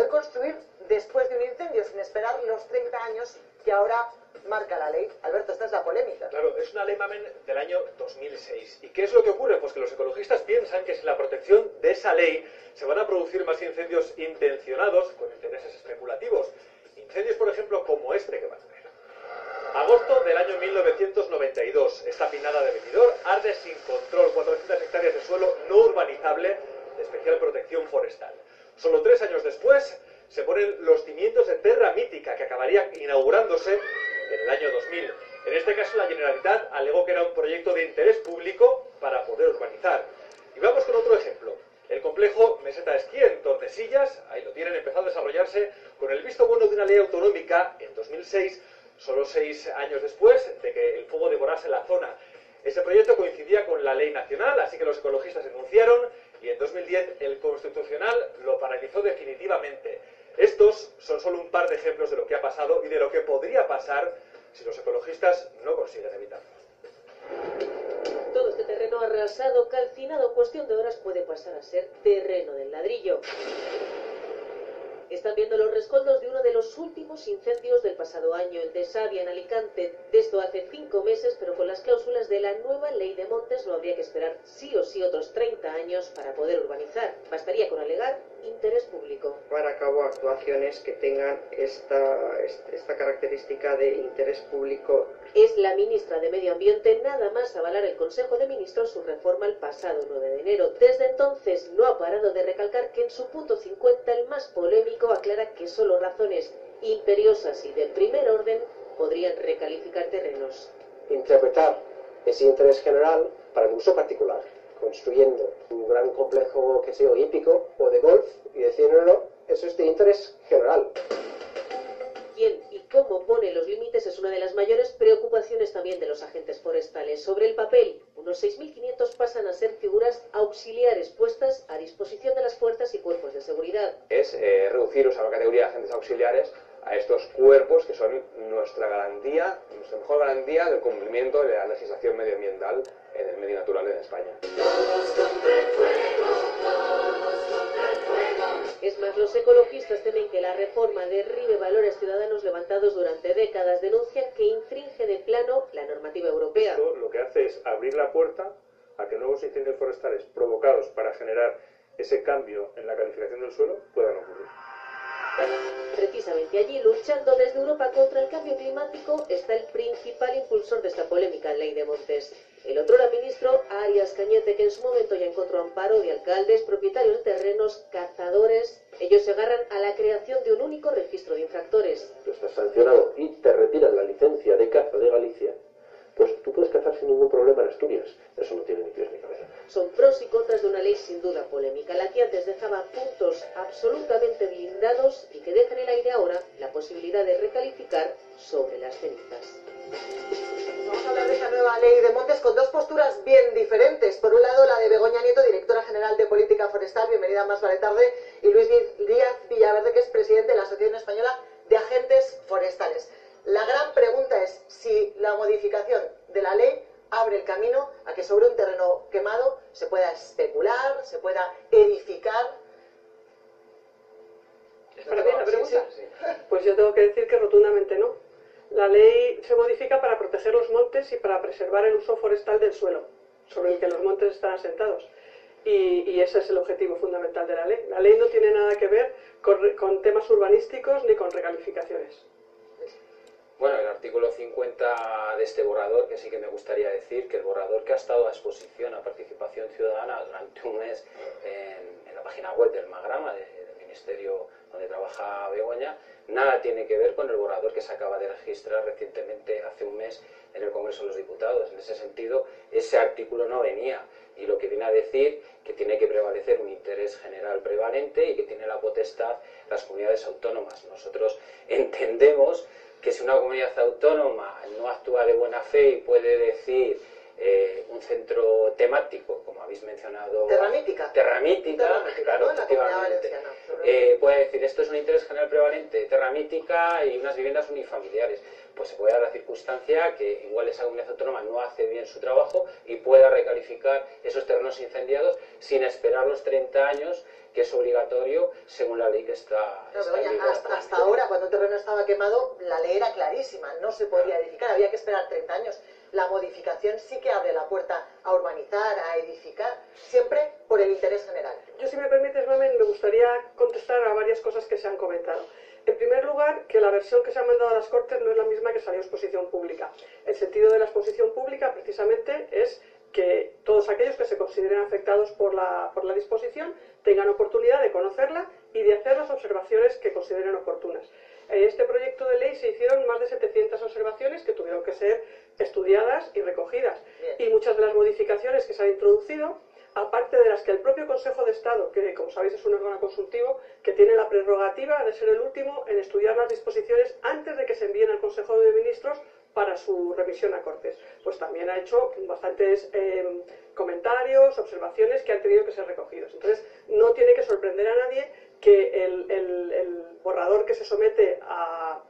poder construir después de un incendio, sin esperar los 30 años que ahora marca la ley. Alberto, esta es la polémica. Claro, es una ley Mamen del año 2006. ¿Y qué es lo que ocurre? Pues que los ecologistas piensan que sin la protección de esa ley se van a producir más incendios intencionados con intereses especulativos. Incendios, por ejemplo, como este que van a ver. Agosto del año 1992. Esta pinada de Benidorm arde sin control 400 hectáreas de suelo no urbanizable de especial protección forestal. Solo 3 años después se ponen los cimientos de Terra Mítica, que acabaría inaugurándose en el año 2000. En este caso, la Generalitat alegó que era un proyecto de interés público para poder urbanizar. Y vamos con otro ejemplo. El complejo Meseta Esquí en Tordesillas, ahí lo tienen, empezó a desarrollarse con el visto bueno de una ley autonómica en 2006, solo 6 años después de que el fuego devorase la zona. Ese proyecto coincidía con la ley nacional, así que los ecologistas denunciaron y en 2010 el Constitucional lo paralizó definitivamente. Estos son solo un par de ejemplos de lo que ha pasado y de lo que podría pasar si los ecologistas no consiguen evitarlo. Todo este terreno arrasado, calcinado, cuestión de horas puede pasar a ser terreno del ladrillo. Están viendo los rescoldos de uno de los últimos incendios del pasado año, el de Savia en Alicante. De esto hace 5 meses, pero con las cláusulas de la nueva ley de montes no habría que esperar sí o sí otros 30 años para poder urbanizar. Bastaría con alegar interés público. Llevar a cabo actuaciones que tengan esta característica de interés público. Es la ministra de Medio Ambiente nada más avalar el Consejo de Ministros su reforma el pasado 9 de enero. Desde entonces no ha parado de recalcar que en su punto 50, el más polémico, aclara que solo razones imperiosas y de primer orden podrían recalificar terrenos. Interpretar ese interés general para el uso particular, construyendo un gran complejo, que sea hípico o de golf, y decir, no, eso es de interés general. ¿Quién y cómo pone los límites es una de las mayores preocupaciones también de los agentes forestales? Sobre el papel, unos 6.500 pasan a ser figuras auxiliares puestas a disposición de las fuerzas y cuerpos de seguridad. Es reducirlos a la categoría de agentes auxiliares, a estos cuerpos que son nuestra garantía, nuestra mejor garantía del cumplimiento de la legislación medioambiental en el medio natural en España. Es más, los ecologistas temen que la reforma derribe valores ciudadanos levantados durante décadas. Denuncian que infringe de plano la normativa europea. Esto lo que hace es abrir la puerta a que nuevos incendios forestales provocados para generar ese cambio en la calificación del suelo puedan ocurrir. Precisamente allí, luchando desde Europa contra el cambio climático, está el principal impulsor de esta polémica ley de montes. El otrora ministro Arias Cañete, que en su momento ya encontró amparo de alcaldes, propietarios de terrenos, cazadores. Ellos se agarran a la creación de un único registro de infractores. Tú estás sancionado y te retiran la licencia de caza de Galicia, pues tú puedes cazar sin ningún problema en Asturias. Eso no tiene ni pies ni cabeza. Son pros y contras de una ley sin duda polémica, la que antes dejaba puntos absolutamente blindados y que deja en el aire ahora la posibilidad de recalificar sobre las cenizas. Vamos a hablar de esta nueva ley de montes con dos posturas bien diferentes. Por un lado, la de Begoña Nieto, directora general de Política Forestal, bienvenida a Más Vale Tarde, y Luis Díaz Villaverde, que es presidente de la Asociación Española de Agentes Forestales. La gran pregunta es si la modificación de la ley abre el camino a que sobre un terreno quemado se pueda especular, se pueda edificar. ¿Es para mí la pregunta? Sí. Pues yo tengo que decir que rotundamente no. La ley se modifica para proteger los montes y para preservar el uso forestal del suelo, sobre el que los montes están asentados. Y ese es el objetivo fundamental de la ley. La ley no tiene nada que ver con temas urbanísticos ni con recalificaciones. Bueno, el artículo 50 de este borrador, que sí que me gustaría decir que el borrador que ha estado a exposición a participación ciudadana durante un mes en la página web del Magrama, del Ministerio donde trabaja Begoña, nada tiene que ver con el borrador que se acaba de registrar recientemente, hace un mes, en el Congreso de los Diputados. En ese sentido, ese artículo no venía, y lo que viene a decir que tiene que prevalecer un interés general prevalente y que tiene la potestad las comunidades autónomas. Nosotros entendemos que si una comunidad autónoma no actúa de buena fe y puede decir un centro temático, como habéis mencionado. Terramítica. Terramítica, claro, ¿no? En la Comunidad efectivamente. Valenciana. Puede decir, esto es un interés general prevalente, terramítica y unas viviendas unifamiliares. Pues se puede dar la circunstancia que igual esa comunidad autónoma no hace bien su trabajo y pueda recalificar esos terrenos incendiados sin esperar los 30 años, que es obligatorio según la ley que está... No, hasta ahora, cuando un terreno estaba quemado, la ley era clarísima, no se podía edificar, había que esperar 30 años. La modificación sí que abre la puerta a urbanizar, a edificar, siempre por el interés general. Yo, si me permites, Mamen, me gustaría contestar a varias cosas que se han comentado. En primer lugar, que la versión que se ha mandado a las Cortes no es la misma que salió a exposición pública. El sentido de la exposición pública, precisamente, es que todos aquellos que se consideren afectados por la disposición tengan oportunidad de conocerla y de hacer las observaciones que consideren oportunas. En este proyecto de ley se hicieron más de 700 observaciones que tuvieron que ser estudiadas y recogidas. Y muchas de las modificaciones que se han introducido, aparte de las que el propio Consejo de Estado, que como sabéis es un órgano consultivo, que tiene la prerrogativa de ser el último en estudiar las disposiciones antes de que se envíen al Consejo de Ministros para su revisión a Cortes. Pues también ha hecho bastantes comentarios, observaciones que han tenido que ser recogidos. Entonces, no tiene que sorprender a nadie que el borrador que se somete a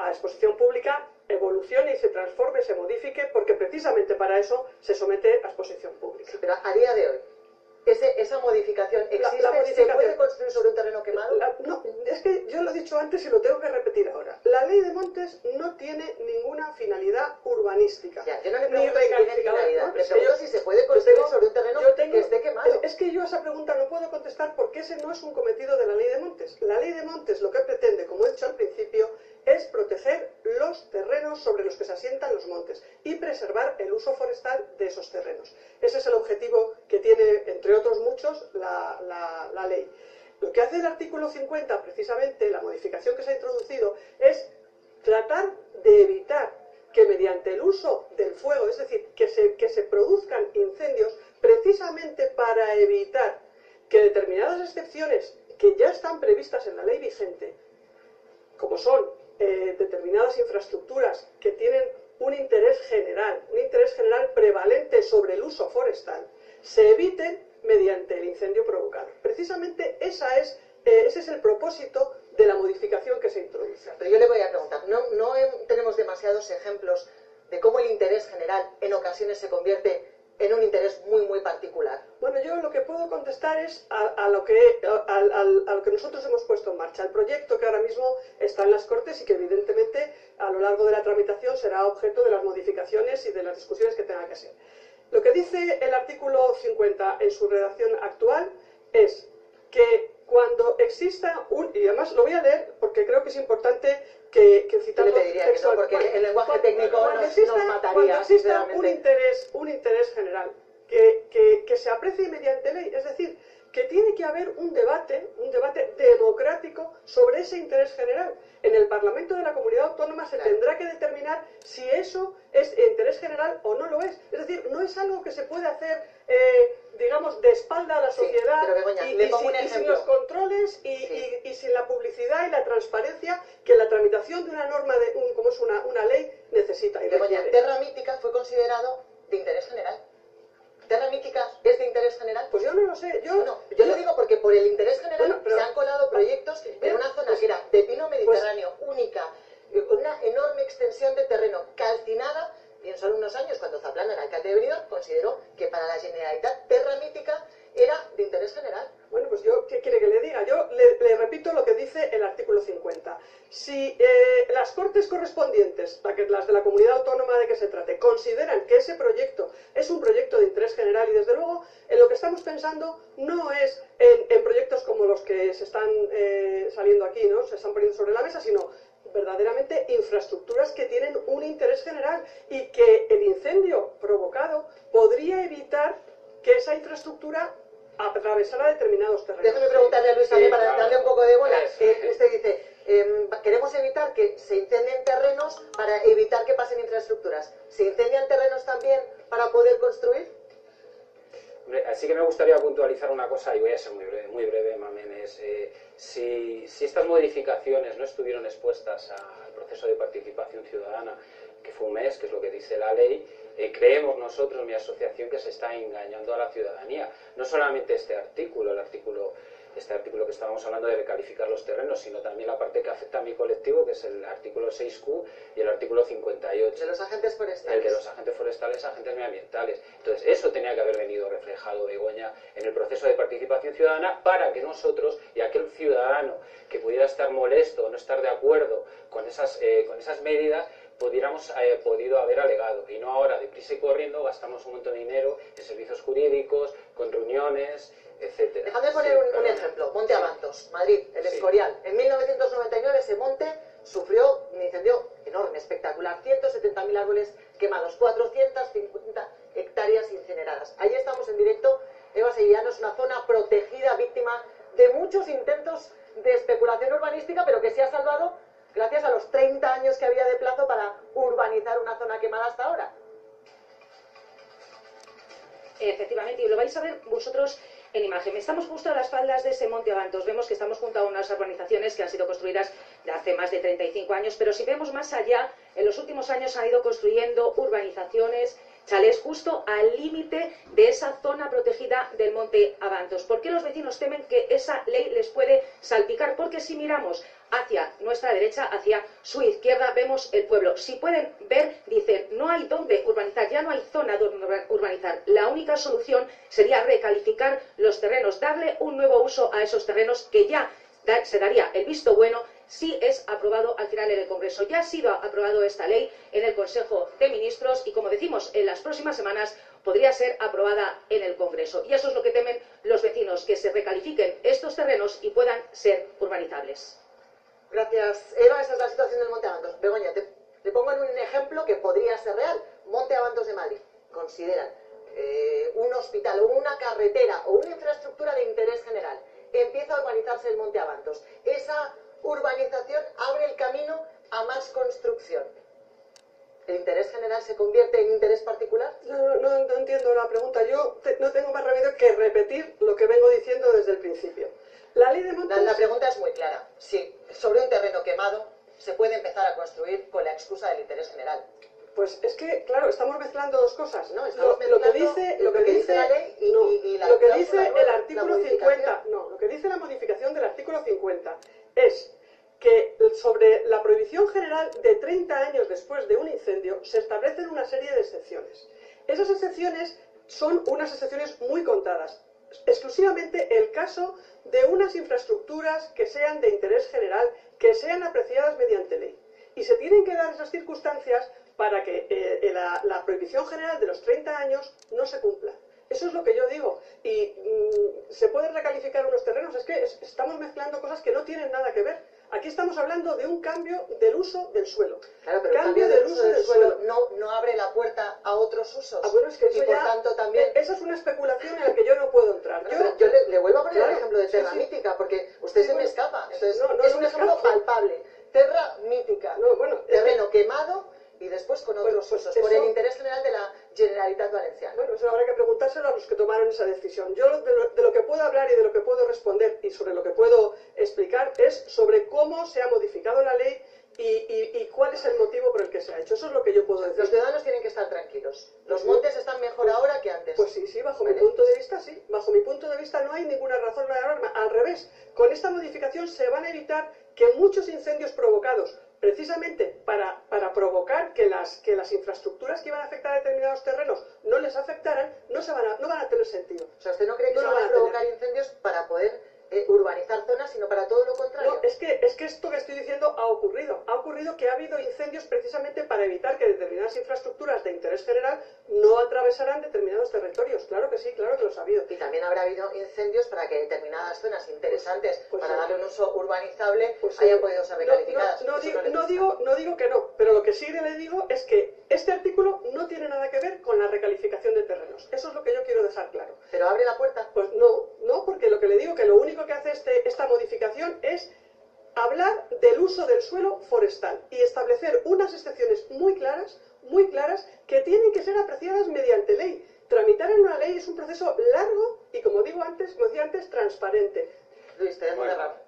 exposición pública evolucione y se transforme, se modifique, porque precisamente para eso se somete a exposición pública. Sí, pero a día de hoy, ¿esa modificación existe? La modificación, ¿se puede construir sobre un terreno quemado? No, es que yo lo he dicho antes y lo tengo que repetir ahora. La ley de montes no tiene ninguna finalidad urbanística. Ya, yo no le pregunto si tiene finalidad, le pregunto si se puede construir sobre un terreno que esté quemado. Es que yo a esa pregunta no puedo contestar porque ese no es un cometido de la ley de montes. La ley de montes lo que pretende, como he dicho al principio, es proteger los terrenos sobre los que se asientan los montes y preservar el uso forestal de esos terrenos. Ese es el objetivo que tiene, entre otros muchos, la ley. Lo que hace el artículo 50, precisamente, la modificación que se ha introducido, es tratar de evitar que mediante el uso del fuego, es decir, que se produzcan incendios, precisamente para evitar que determinadas excepciones que ya están previstas en la ley vigente, como son determinadas infraestructuras que tienen un interés general prevalente sobre el uso forestal, se eviten mediante el incendio provocado. Precisamente ese es el propósito de la modificación que se introduce. Pero yo le voy a preguntar, ¿no tenemos demasiados ejemplos de cómo el interés general en ocasiones se convierte en un interés muy, muy particular? Bueno, yo lo que puedo contestar es a lo que nosotros hemos puesto en marcha, el proyecto que ahora mismo está en las Cortes y que evidentemente a lo largo de la tramitación será objeto de las modificaciones y de las discusiones que tenga que ser. Lo que dice el artículo 50 en su redacción actual es que cuando exista y además lo voy a leer porque creo que es importante que citando le pediría que no, porque el lenguaje técnico nos mataría. Cuando exista un interés general que se aprecie mediante ley, es decir, que tiene que haber un debate democrático sobre ese interés general. En el Parlamento de la Comunidad Autónoma se tendrá que determinar si eso es interés general o no lo es. Es decir, no es algo que se puede hacer, digamos, de espalda a la sociedad, pero Begoña, y sin los controles y sin la publicidad y la transparencia que la tramitación de una norma, como es una ley, necesita. Y Begoña, Terra Mítica fue considerado de interés general. ¿Terra Mítica es de interés general? Pues yo no lo sé. Yo lo digo porque por el interés general se han colado proyectos en una zona que era de pino mediterráneo, única, una enorme extensión de terreno, calcinada, y en solo unos años, cuando Zaplana era alcalde de Benidorm, consideró que para la Generalitat Terra Mítica era de interés general. Bueno, pues yo, ¿qué quiere que le diga? Yo le repito lo que dice el artículo 50. Si las Cortes correspondientes, las de la comunidad autónoma de que se trate, consideran que ese proyecto es un proyecto de interés general, y desde luego en lo que estamos pensando no es en proyectos como los que se están saliendo aquí, ¿no? Se están poniendo sobre la mesa, sino verdaderamente infraestructuras que tienen un interés general y que el incendio provocado podría evitar que esa infraestructura atravesara determinados terrenos. Déjeme preguntarle a Luis también para darle un poco de bola. Usted dice, queremos evitar que se incendien terrenos para evitar que pasen infraestructuras. ¿Se incendian terrenos también para poder construir? Así que me gustaría puntualizar una cosa, y voy a ser muy breve, Mamen, si estas modificaciones no estuvieron expuestas al proceso de participación ciudadana, que fue un mes, que es lo que dice la ley, creemos nosotros, mi asociación, que se está engañando a la ciudadanía. No solamente este artículo que estábamos hablando de recalificar los terrenos, sino también la parte que afecta a mi colectivo, que es el artículo 6Q y el artículo 58. De los agentes forestales. El de los agentes forestales, agentes medioambientales. Entonces, eso tenía que haber venido reflejado, Begoña, en el proceso de participación ciudadana, para que nosotros y aquel ciudadano que pudiera estar molesto o no estar de acuerdo con esas medidas, pudiéramos podido haber alegado, y no ahora deprisa y corriendo gastamos un montón de dinero en servicios jurídicos, con reuniones, etcétera. Dejadme poner un ejemplo. Monte Abantos, Madrid, el Escorial. En 1999 ese monte sufrió un incendio enorme, espectacular. 170.000 árboles quemados, 450 hectáreas incineradas. Ahí estamos en directo. Eva Sevillano, es una zona protegida, víctima de muchos intentos de especulación urbanística, pero que se ha salvado gracias a los 30 años que había de plazo para urbanizar una zona quemada hasta ahora. Efectivamente, y lo vais a ver vosotros en imagen. Estamos justo a las faldas de ese Monte Abantos. Vemos que estamos junto a unas urbanizaciones que han sido construidas de hace más de 35 años, pero si vemos más allá, en los últimos años han ido construyendo urbanizaciones, chalés, justo al límite de esa zona protegida del Monte Abantos. ¿Por qué los vecinos temen que esa ley les puede salpicar? Porque si miramos hacia nuestra derecha, hacia su izquierda, vemos el pueblo. Si pueden ver, dicen, no hay dónde urbanizar, ya no hay zona donde urbanizar. La única solución sería recalificar los terrenos, darle un nuevo uso a esos terrenos, que ya se daría el visto bueno si es aprobado al final en el Congreso. Ya ha sido aprobado esta ley en el Consejo de Ministros y, como decimos, en las próximas semanas podría ser aprobada en el Congreso. Y eso es lo que temen los vecinos, que se recalifiquen estos terrenos y puedan ser urbanizables. Gracias, Eva. Esa es la situación del Monte Abantos. Begoña, te pongo en un ejemplo que podría ser real. Monte Abantos de Madrid. Consideran un hospital o una carretera o una infraestructura de interés general. Empieza a urbanizarse el Monte Abantos. Esa urbanización abre el camino a más construcción. ¿El interés general se convierte en interés particular? No entiendo la pregunta. Yo no tengo más remedio que repetir lo que vengo diciendo desde el principio. La ley de montes... La pregunta es muy clara. Si sobre un terreno quemado se puede empezar a construir con la excusa del interés general. Pues es que, claro, estamos mezclando dos cosas. No, lo que dice la ley y lo que dice el artículo 50, no, lo que dice la modificación del artículo 50 es que sobre la prohibición general de 30 años después de un incendio se establecen una serie de excepciones. Esas excepciones son unas excepciones muy contadas. Exclusivamente el caso de unas infraestructuras que sean de interés general, que sean apreciadas mediante ley. Y se tienen que dar esas circunstancias para que la prohibición general de los 30 años no se cumpla. Eso es lo que yo digo. Y se pueden recalificar unos terrenos. Es que estamos mezclando cosas que no tienen nada que ver. Aquí estamos hablando de un cambio del uso del suelo. Claro, pero el cambio del uso del suelo no abre la puerta a otros usos. Ah, bueno, es que eso y por tanto también... Esa es una especulación en la que yo no puedo entrar. Yo le vuelvo a poner el ejemplo de Terra Mítica, porque usted se me escapa. Entonces, es un ejemplo palpable. Terra Mítica, terreno quemado y después con otros usos, por el interés general de la Generalitat Valenciana. Bueno, eso habrá que preguntárselo a los que tomaron esa decisión. Yo de lo que puedo hablar y de lo que puedo responder y sobre lo que puedo explicar es sobre cómo se ha modificado la ley y cuál es el motivo por el que se ha hecho. Eso es lo que yo puedo decir. Los ciudadanos tienen que estar tranquilos. ¿Los montes están mejor ahora que antes? Pues sí, bajo mi punto de vista sí. Bajo mi punto de vista no hay ninguna razón para alarma. Al revés, con esta modificación se van a evitar que muchos incendios provocados precisamente para provocar que las infraestructuras que iban a afectar a determinados terrenos no les afectaran, no van a tener sentido. O sea, ¿usted no cree que se van a provocar incendios para poder urbanizar zonas, sino para todo lo contrario? No, es que esto que estoy diciendo ha ocurrido. Ha ocurrido que ha habido incendios precisamente para evitar que determinadas infraestructuras de interés general no atravesaran determinados territorios. Claro que sí, claro que los ha habido. Y también habrá habido incendios para que determinadas zonas interesantes para darle un uso urbanizable hayan podido ser recalificadas. No digo que no, pero lo que sí le digo es que este artículo no tiene nada que ver con la recalificación de terrenos. Eso es lo que yo quiero dejar claro. ¿Pero abre la puerta? Pues no, porque lo que le digo que lo único que hace esta modificación es hablar del uso del suelo forestal y establecer unas excepciones muy claras que tienen que ser apreciadas mediante ley. Tramitar en una ley es un proceso largo y, como decía antes, transparente. Luis, te dejo cerrar.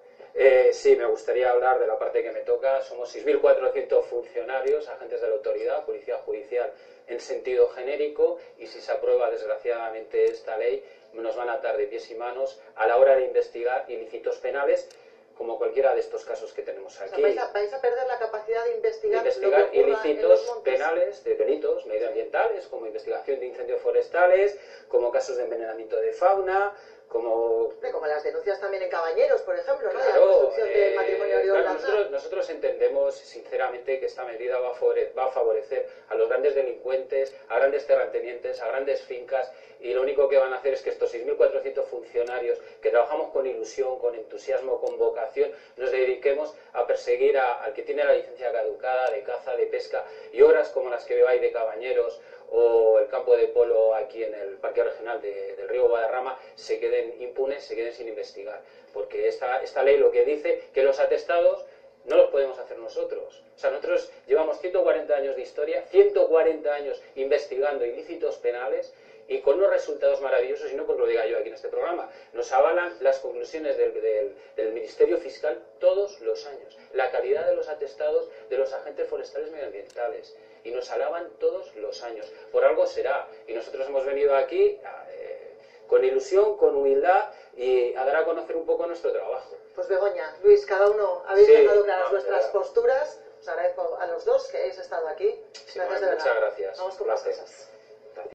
Sí, me gustaría hablar de la parte que me toca. Somos 6.400 funcionarios, agentes de la autoridad, policía judicial en sentido genérico, y si se aprueba desgraciadamente esta ley, nos van a atar de pies y manos a la hora de investigar ilícitos penales, como cualquiera de estos casos que tenemos aquí. O sea, vais a perder la capacidad de investigar ilícitos penales, de delitos medioambientales, como investigación de incendios forestales, como casos de envenenamiento de fauna, como las denuncias también en Cabañeros, por ejemplo, ¿no? Claro, de la construcción del matrimonio de nosotros entendemos sinceramente que esta medida va a favorecer a los grandes delincuentes, a grandes terratenientes, a grandes fincas, y lo único que van a hacer es que estos 6.400 funcionarios que trabajamos con ilusión, con entusiasmo, con vocación, nos dediquemos a perseguir al que tiene la licencia caducada de caza, de pesca, y obras como las que veo ahí de Cabañeros o el campo de polo aquí en el Parque Regional del Río Guadarrama se queden impunes, se queden sin investigar, porque esta ley lo que dice que los atestados no los podemos hacer nosotros. O sea, nosotros llevamos 140 años de historia, 140 años investigando ilícitos penales, y con unos resultados maravillosos, y no porque lo diga yo aquí en este programa, nos avalan las conclusiones del Ministerio Fiscal todos los años, la calidad de los atestados de los agentes forestales medioambientales, y nos alaban todos los años. Por algo será, y nosotros hemos venido aquí con ilusión, con humildad, y a dar a conocer un poco nuestro trabajo. Pues Begoña, Luis, cada uno habéis dejado claras vuestras posturas. Os agradezco a los dos que hayáis estado aquí. Gracias de verdad. Muchas gracias. Vamos con más cosas.